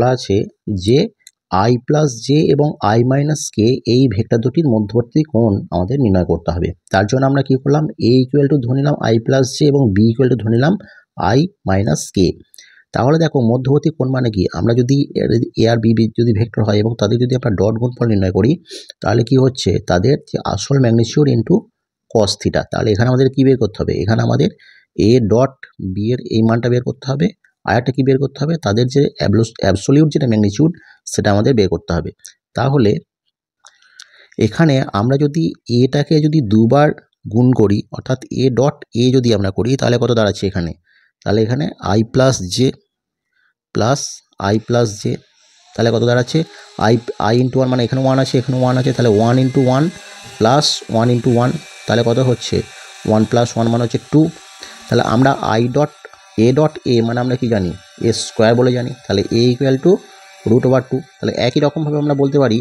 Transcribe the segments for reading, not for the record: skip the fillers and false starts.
বলা আছে যে আই প্লাস জে এবং আই মাইনাস কে এই ভেক্টর দুটির মধ্যবর্তী কোণ আমাদের নির্ণয় করতে হবে। তার জন্য আমরা কি করলাম, এ ইকুয়াল টু ধরে নিলাম আই প্লাস জে এবং বি ইকুয়াল টু ধরে নিলাম আই মাইনাস কে। তাহলে দেখো মধ্যবর্তী কোণ মানে কি, আমরা যদি এ আর বি যদি ভেক্টর হয় এবং তাদের যদি আমরা ডট গুণফল নির্ণয় করি তাহলে কি হচ্ছে, তাদের যে আসল ম্যাগনিটিউড ইন্টু কস থিটা। তাহলে এখানে আমাদের কি বের করতে হবে, এখানে আমাদের এ ডট বি এর এই মানটা বের করতে হবে, আর একটা কি বের করতে হবে, তাদের যে অ্যাবসোলিউট যেটা ম্যাগনিটিউড সেটা আমাদের বের করতে হবে। তাহলে এখানে আমরা যদি এটাকে যদি দুবার গুণ করি, অর্থাৎ এ ডট এ যদি আমরা করি তাহলে কত দাঁড়াচ্ছে এখানে, তাহলে এখানে আই প্লাস জে তাহলে কত দাঁড়াচ্ছে, আই ইন্টু ওয়ান, মানে এখানে ওয়ান আছে এখানে ওয়ান আছে, তাহলে one into one plus one into one, তাহলে কত হচ্ছে ওয়ান প্লাস ওয়ান মানে হচ্ছে টু। তাহলে আমরা এ ডট এ মানে আমরা কি জানি, এ স্কোয়ার বলে জানি, তাহলে a equal to root over two. তাহলে একই রকমভাবে আমরা বলতে পারি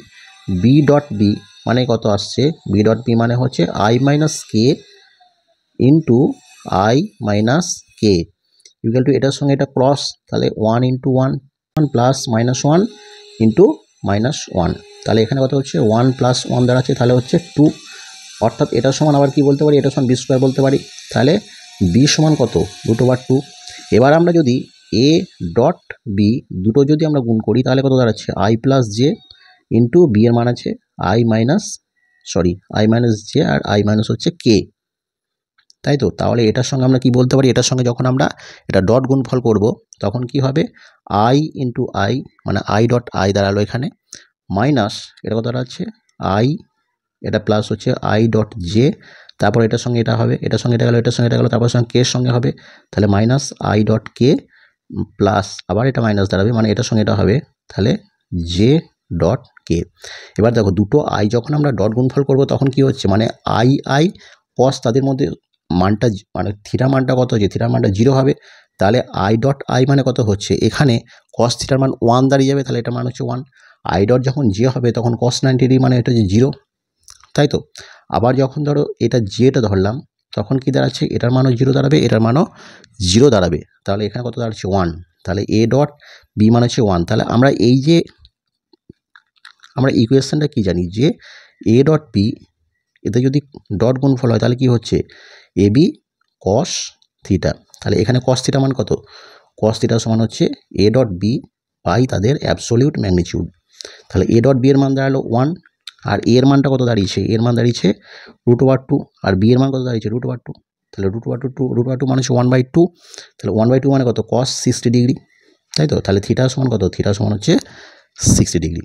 বি ডট বি মানে কত আসছে, বি ডট বি মানে হচ্ছে I minus K into I minus K equal to এটার সঙ্গে এটা ক্রস, তাহলে one into one plus minus one into minus one, তাহলে এখানে কত হচ্ছে ওয়ান প্লাস ওয়ান দাঁড়াচ্ছে, তাহলে হচ্ছে টু। অর্থাৎ এটার সমান আবার কি বলতে পারি, এটার সমান বি স্কোয়ার বলতে পারি, তাহলে বি সমান কত রুট ওভার টু। এবার আমরা যদি এ ডট বি দুটো যদি আমরা গুণ করি তাহলে কত দাঁড়াচ্ছে i plus j into b এর মান আছে আই মাইনাস জে আর আই মাইনাস হচ্ছে কে, তাই তো। তাহলে এটার সঙ্গে আমরা কি বলতে পারি, এটার সঙ্গে যখন আমরা এটা ডট গুণফল করব তখন কি হবে, আই ইন্টু আই মানে আই ডট আই দাঁড়ালো এখানে, মাইনাস এটা কত দাঁড়াচ্ছে আই, এটা প্লাস হচ্ছে আই ডট জে, তারপর এটার সঙ্গে এটা হবে, এটার সঙ্গে এটা গেলো, এটার সঙ্গে এটা গেলো, তারপর সঙ্গে কে এর সঙ্গে হবে, তাহলে minus I dot k plus আবার এটা মাইনাস দাঁড়াবে, মানে এটার সঙ্গে এটা হবে, তাহলে জে ডট কে। এবার দেখো দুটো আই যখন আমরা ডট গুণফল করব তখন কি হচ্ছে, মানে আই কস তাদের মধ্যে মানটা মানে থিটা মানটা কত হচ্ছে, থিটার মানটা জিরো হবে, তাহলে আই ডট আই মানে কত হচ্ছে, এখানে কস থিটার মান ওয়ান দাঁড়িয়ে যাবে, তাহলে এটার মান হচ্ছে ওয়ান। আই ডট যখন জে হবে তখন কস 90 ডিগ্রি মানে এটা হচ্ছে জিরো, তাই তো। আবার যখন ধরো এটা জেটা ধরলাম তখন কি দাঁড়াচ্ছে, এটার মানও জিরো দাঁড়াবে, এটার মানও জিরো দাঁড়াবে, তাহলে এখানে কত দাঁড়াচ্ছে ওয়ান, তাহলে এ ডট বি মানে হচ্ছে ওয়ান। তাহলে আমরা এই যে আমরা ইকুয়েশনটা কি জানি যে এ ডট বি এতে যদি ডট গুণফল হয় তাহলে কি হচ্ছে এ বি কস থিটা, তাহলে এখানে কস থিটা মান কত, কস থিটা সমান হচ্ছে এ ডট বি বাই তাদের অ্যাবসোলিউট ম্যাগনিটিউড। তাহলে এ ডট বি এর মান দাঁড়ালো ওয়ান, আর এর মানটা কত দাঁড়িয়েছে, এর মান দাঁড়িয়েছে রুট ওভার টু, আর বি এর মান কত দাঁড়িয়েছে রুট ওভার টু, তাহলে রুট ওভার টু মানে হচ্ছে ওয়ান বাই টু, তাহলে ওয়ান বাই টু মানে কত কস 60 ডিগ্রি, তাই তো। তাহলে থিটা সমান কত, থিটা সমান হচ্ছে 60 ডিগ্রি।